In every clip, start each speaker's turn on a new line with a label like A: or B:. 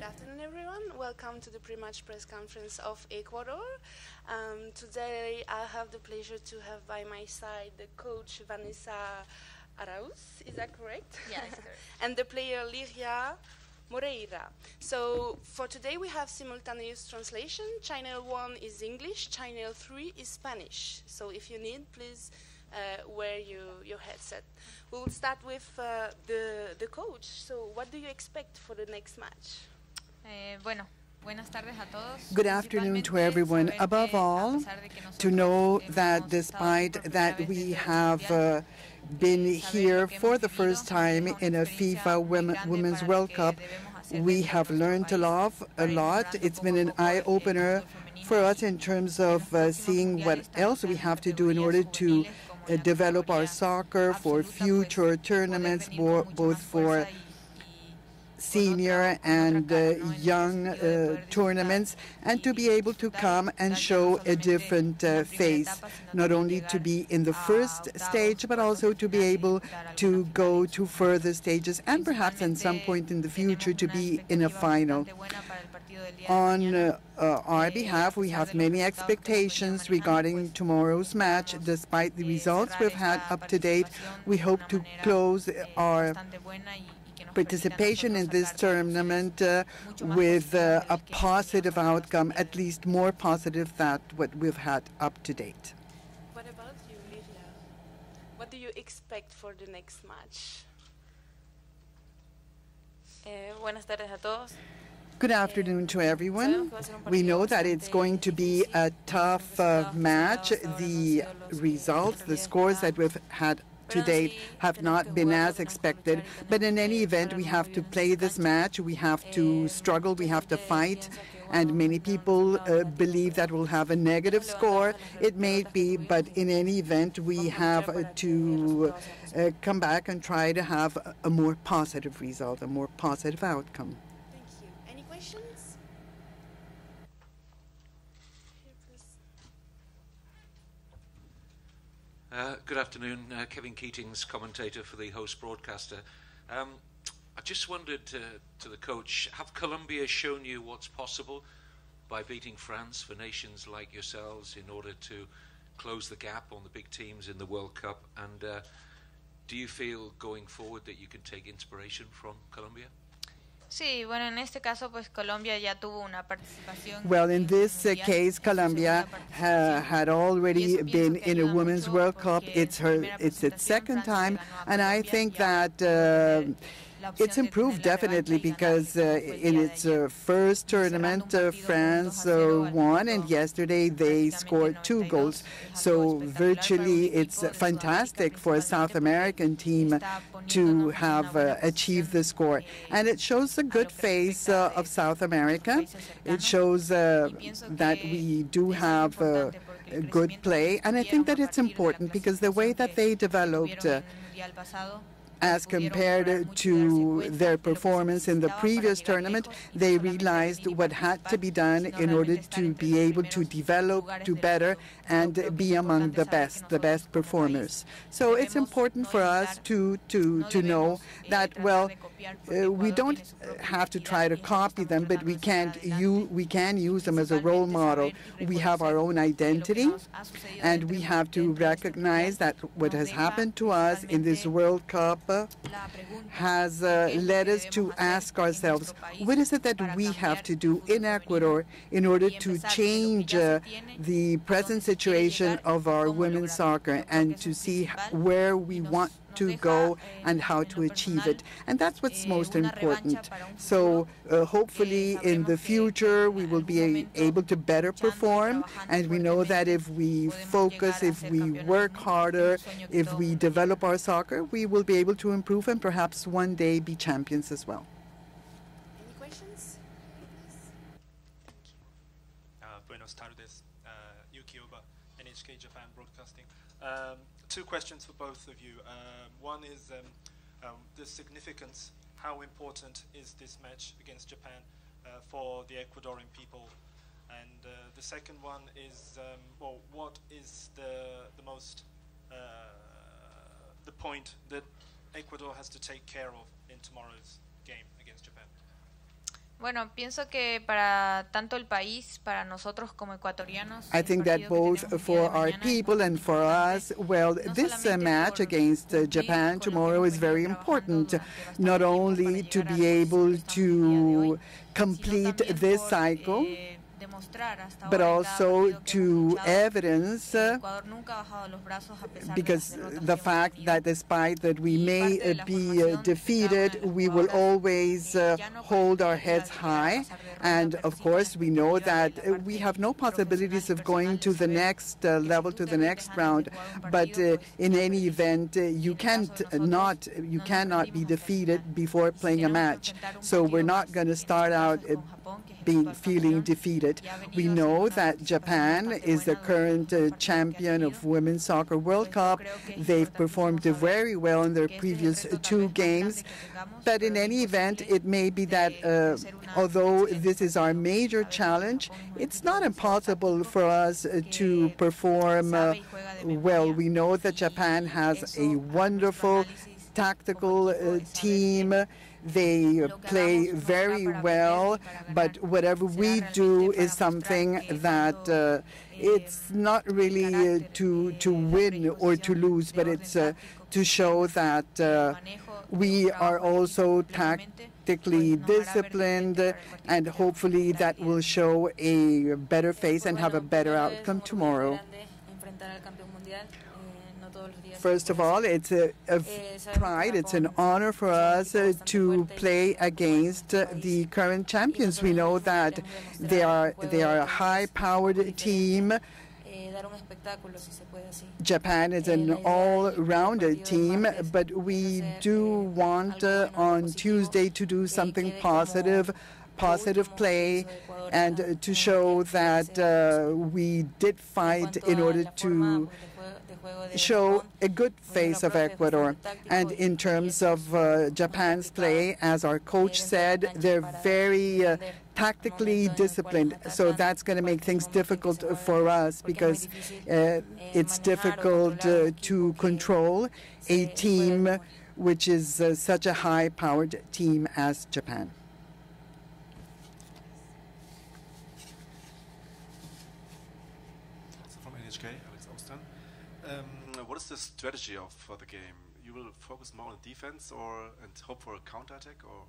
A: afternoon, everyone. Welcome to the pre-match press conference of Ecuador. Today, I have the pleasure to have by my side the coach VanESSA Arauz. Is that correct?
B: Yes, correct.
A: And the player Liria Moreira. So for today, we have simultaneous translation. Channel 1 is English, Channel 3 is Spanish. So if you need, please wear your headset. We will start with the coach. So what do you expect for the next match?
C: Good afternoon to everyone. Above all, to know that despite that we have been here for the first time in a FIFA Women's World Cup, we have learned a lot. It's been an eye-opener for us in terms of seeing what else we have to do in order to develop our soccer for future tournaments, both for senior and young tournaments, and to be able to come and show a different face, not only to be in the first stage, but also to be able to go to further stages and perhaps at some point in the future to be in a final. On our behalf, we have many expectations regarding tomorrow's match. Despite the results we've had up to date, we hope to close our participation in this tournament with a positive outcome, at least more positive than what we've had up to date.
A: What about you, Liria? What do you expect for the next match?
B: Buenas tardes a todos.
C: Good afternoon to everyone. We know that it's going to be a tough match. The results, the scores that we've had to date have not been as expected, but in any event, we have to play this match, we have to struggle, we have to fight, and many people believe that we'll have a negative score. It may be, but in any event, we have to come back and try to have a more positive result, a more positive outcome.
A: Thank you. Any questions?
D: Good afternoon, Kevin Keatings, commentator for the host broadcaster. I just wondered to the coach, have Colombia shown you what's possible by beating France for nations like yourselves in order to close the gap on the big teams in the World Cup? And do you feel going forward that you can take inspiration from Colombia?
C: Well, in this case, Colombia had already been in a Women's World Cup. It's its second time, and I think that it's improved definitely because in its first tournament, France won, and yesterday they scored 2 goals. So virtually it's fantastic for a South American team to have achieved the score. And it shows the good face of South America. It shows that we do have good play. And I think that it's important because the way that they developed as compared to their performance in the previous tournament, they realized what had to be done in order to be able to develop, do better, and be among the best performers. So it's important for us to know that, well, we don't have to try to copy them, but we can use them as a role model. We have our own identity, and we have to recognize that what has happened to us in this World Cup has led us to ask ourselves, what is it that we have to do in Ecuador in order to change the present situation of our women's soccer and to see where we want to go and how to achieve it. And that's what's most important. So hopefully in the future we will be able to better perform, and we know that if we focus, if we work harder, if we develop our soccer, we will be able to improve and perhaps one day be champions as well.
A: Any questions?
E: Buenos tardes, Yuki Oba, NHK Japan Broadcasting. 2 questions for both of you. One is the significance. How important is this match against Japan for the Ecuadorian people? And the second one is, well, what is the point that Ecuador has to take care of in tomorrow's game against Japan?
B: Bueno, pienso que para tanto el país, para nosotros como ecuatorianos,
C: I think that both for our people and for us, well, this match against Japan tomorrow is very important, not only to be able to complete this cycle, but also to evidence, because the fact that despite that we may be defeated, we will always hold our heads high. And of course, we know that we have no possibilities of going to the next level, to the next round. But in any event, you cannot be defeated before playing a match. So we're not going to start out feeling defeated. We know that Japan is the current champion of Women's Soccer World Cup. They've performed very well in their previous 2 games. But in any event, it may be that although this is our major challenge, it's not impossible for us to perform well. We know that Japan has a wonderful tactical team. They play very well, but whatever we do is something that it's not really to win or to lose, but it's to show that we are also tactically disciplined, and hopefully that will show a better face and have a better outcome tomorrow. First of all, it's a pride, it's an honor for us to play against the current champions. We know that they are a high-powered team. Japan is an all-rounded team, but we do want on Tuesday to do something positive play, and to show that we did fight in order to show a good face of Ecuador. And in terms of Japan's play, as our coach said, they're very tactically disciplined. So that's going to make things difficult for us, because it's difficult to control a team which is such a high-powered team as Japan.
F: What is the strategy for the game? You will focus more on defense and hope for a counterattack, or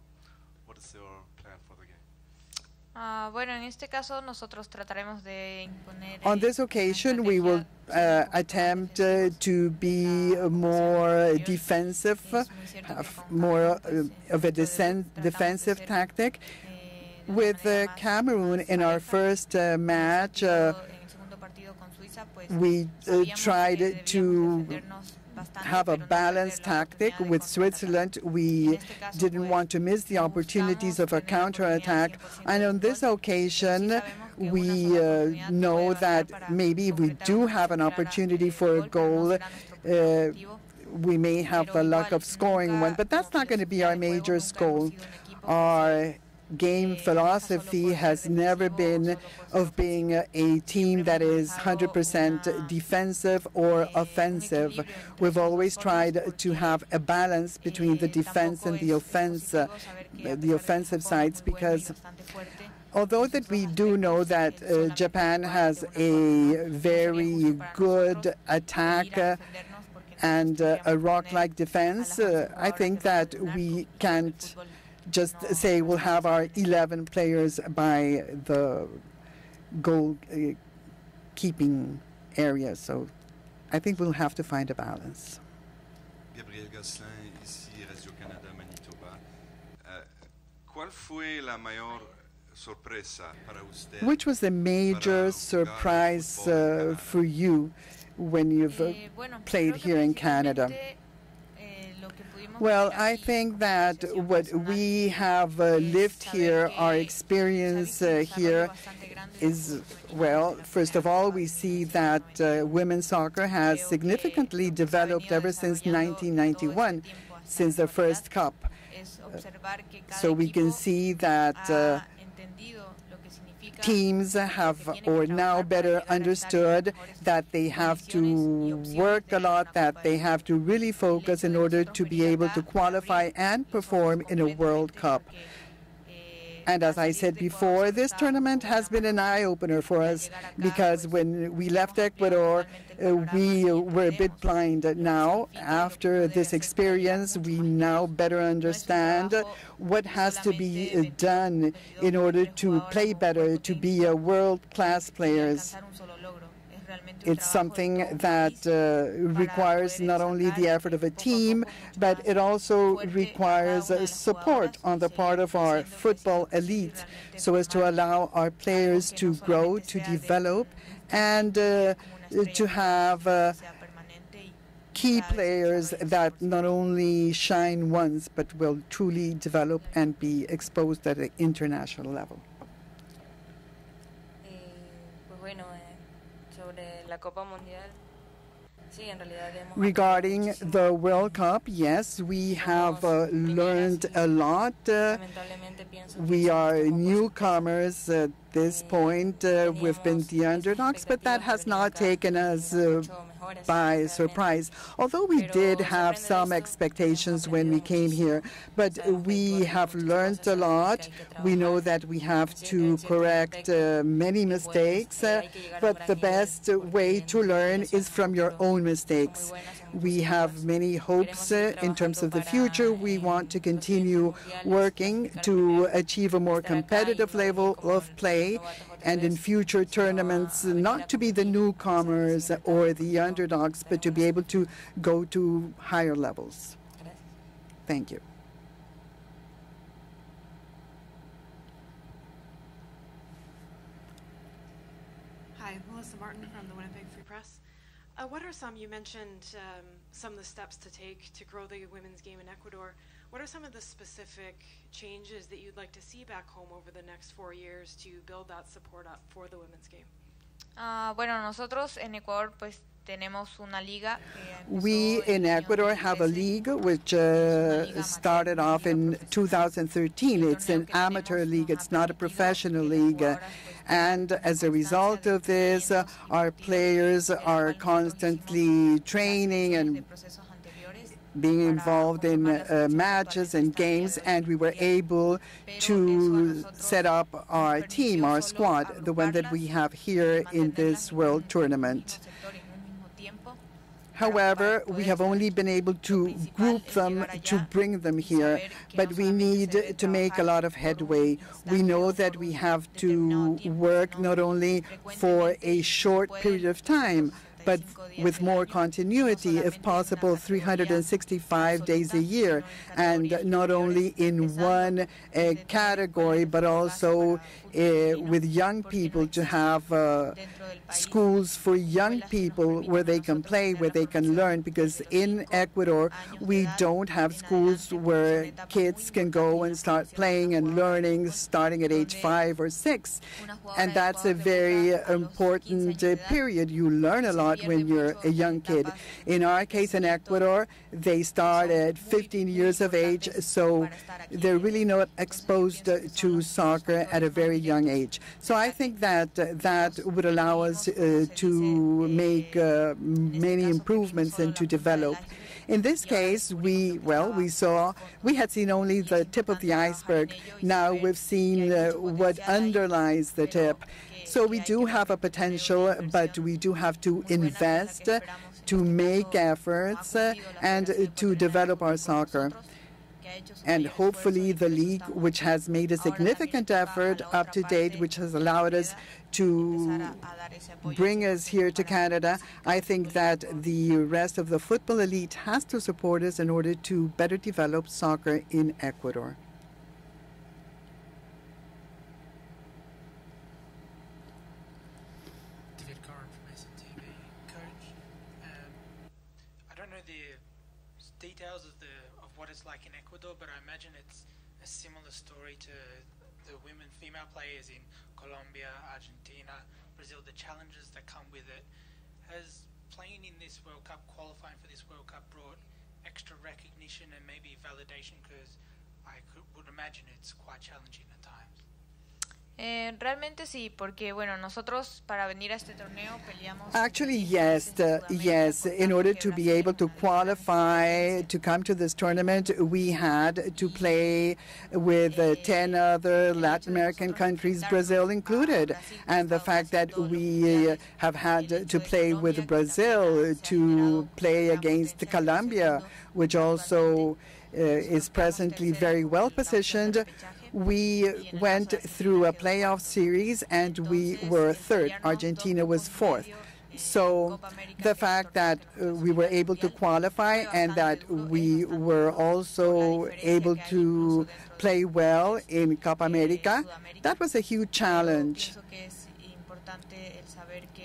F: what is your plan for the game?
B: Bueno, en este caso nosotros trataremos de imponer.
C: On this occasion, we will attempt to be more defensive, have more of a defensive tactic. With Cameroon in our first match, we tried to have a balanced tactic. With Switzerland, we didn't want to miss the opportunities of a counterattack. And on this occasion, we know that maybe if we do have an opportunity for a goal, we may have the luck of scoring one. But that's not going to be our major goal. Our game philosophy has never been of being a team that is 100% defensive or offensive. We've always tried to have a balance between the defense and the offensive sides, because although that we do know that Japan has a very good attack and a rock-like defense, I think that we can't just say we'll have our 11 players by the goal-keeping area. So I think we'll have to find a balance.
G: Gabriel Gosselin, ici Radio-Canada, Manitoba. ¿Cuál fue la mayor sorpresa para usted?
C: Which was the major surprise for you when you've played here in Canada? Well, I think that what we have lived here, our experience here is, well, first of all, we see that women's soccer has significantly developed ever since 1991, since the first Cup. So we can see that teams have or now better understood that they have to work a lot, that they have to really focus in order to be able to qualify and perform in a World Cup. And as I said before, this tournament has been an eye-opener for us because when we left Ecuador, we were a bit blind. Now, after this experience, we now better understand what has to be done in order to play better, to be world-class players. It's something that requires not only the effort of a team, but it also requires support on the part of our football elite so as to allow our players to grow, to develop, and to have key players that not only shine once, but will truly develop and be exposed at an international level. Regarding the World Cup, yes, we have learned a lot. We are newcomers at this point. We've been the underdogs, but that has not taken us by surprise. Although we did have some expectations when we came here, but we have learned a lot. We know that we have to correct many mistakes, but the best way to learn is from your own mistakes. We have many hopes in terms of the future. We want to continue working to achieve a more competitive level of play, and in future tournaments, not to be the newcomers or the underdogs, but to be able to go to higher levels. Thank you.
H: Hi, Melissa Martin from the Winnipeg Free Press. What are some, you mentioned some of the steps to take to grow the women's game in Ecuador. What are some of the specific changes that you'd like to see back home over the next 4 years to build that support up for the women's game?
B: Bueno, nosotros en Ecuador pues tenemos una liga.
C: We in Ecuador have a league which started off in 2013. It's an amateur league. It's not a professional league. And as a result of this, our players are constantly training and being involved in matches and games, and we were able to set up our team, our squad, the one that we have here in this World Tournament. However, we have only been able to group them, to bring them here, but we need to make a lot of headway. We know that we have to work not only for a short period of time, but with more continuity, if possible, 365 days a year, and not only in one category, but also with young people, to have schools for young people where they can play, where they can learn, because in Ecuador, we don't have schools where kids can go and start playing and learning starting at age 5 or 6. And that's a very important period. You learn a lot when you're a young kid. In our case in Ecuador, they start at 15 years of age, so they're really not exposed to soccer at a very young age. So I think that that would allow us to make many improvements and to develop. In this case, we had seen only the tip of the iceberg. Now we've seen what underlies the tip. So we do have a potential, but we do have to invest, to make efforts, and to develop our soccer. And hopefully the league, which has made a significant effort up to date, which has allowed us to bring us here to Canada, I think that the rest of the football elite has to support us in order to better develop soccer in Ecuador.
I: Details of what it's like in Ecuador, but I imagine it's a similar story to the female players in Colombia, Argentina, Brazil, the challenges that come with it. Has playing in this World Cup, qualifying for this World Cup, brought extra recognition and maybe validation? Because I would imagine it's quite challenging at times.
B: Realmente sí, porque bueno, nosotros para venir a este torneo peleamos.
C: Actually, yes, yes. In order to be able to qualify to come to this tournament, we had to play with 10 other Latin American countries, Brazil included. And the fact that we have had to play with Brazil, to play against Colombia, which also is presently very well positioned. We went through a playoff series and we were third. Argentina was fourth. So the fact that we were able to qualify and that we were also able to play well in Copa America, that was a huge challenge.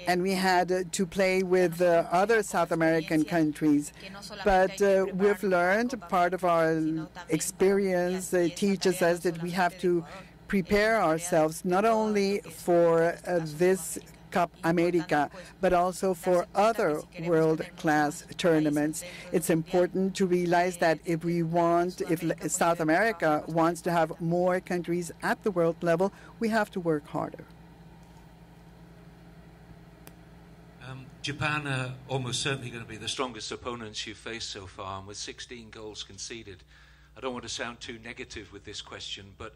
C: And we had to play with other South American countries. But we've learned, part of our experience teaches us that we have to prepare ourselves not only for this Copa America, but also for other world-class tournaments. It's important to realize that if South America wants to have more countries at the world level, we have to work harder.
D: Japan are almost certainly going to be the strongest opponents you've faced so far, and with 16 goals conceded. I don't want to sound too negative with this question, but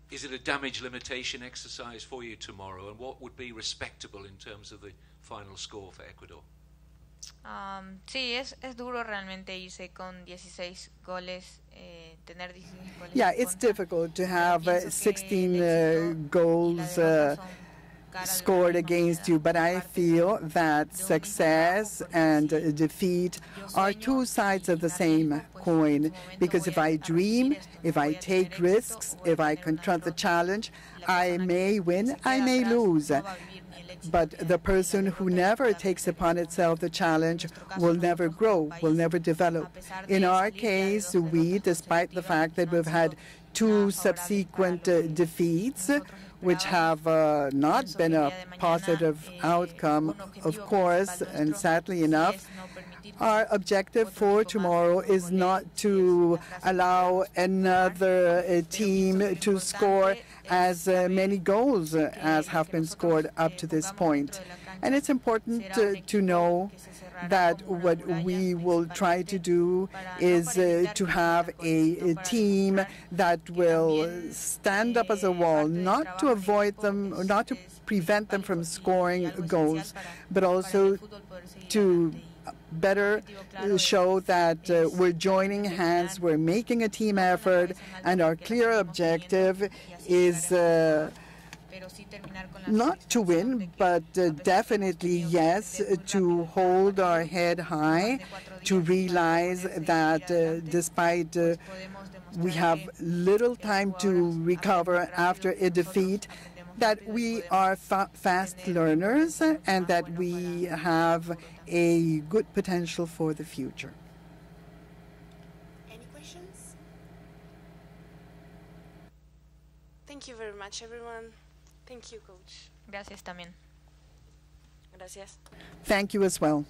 D: is it a damage limitation exercise for you tomorrow, and what would be respectable in terms of the final score for Ecuador?
B: Sí, es duro realmente irse con 16 goles, tener 16 goles.
C: Yeah, it's difficult to have 16 goals scored against you, but I feel that success and defeat are two sides of the same coin, because if I dream, if I take risks, if I confront the challenge, I may win, I may lose. But the person who never takes upon itself the challenge will never grow, will never develop. In our case, we, despite the fact that we've had two subsequent defeats, which have not been a positive outcome, of course, and sadly enough, our objective for tomorrow is not to allow another team to score as many goals as have been scored up to this point. And it's important to know that what we will try to do is to have a team that will stand up as a wall, not to avoid them, not to prevent them from scoring goals, but also to better show that we're joining hands, we're making a team effort, and our clear objective is not to win, but definitely, yes, to hold our head high, to realize that despite we have little time to recover after a defeat, that we are fast learners and that we have a good potential for the future.
A: Any questions? Thank you very much, everyone. Thank you, Coach.
B: Gracias también.
A: Gracias.
C: Thank you as well.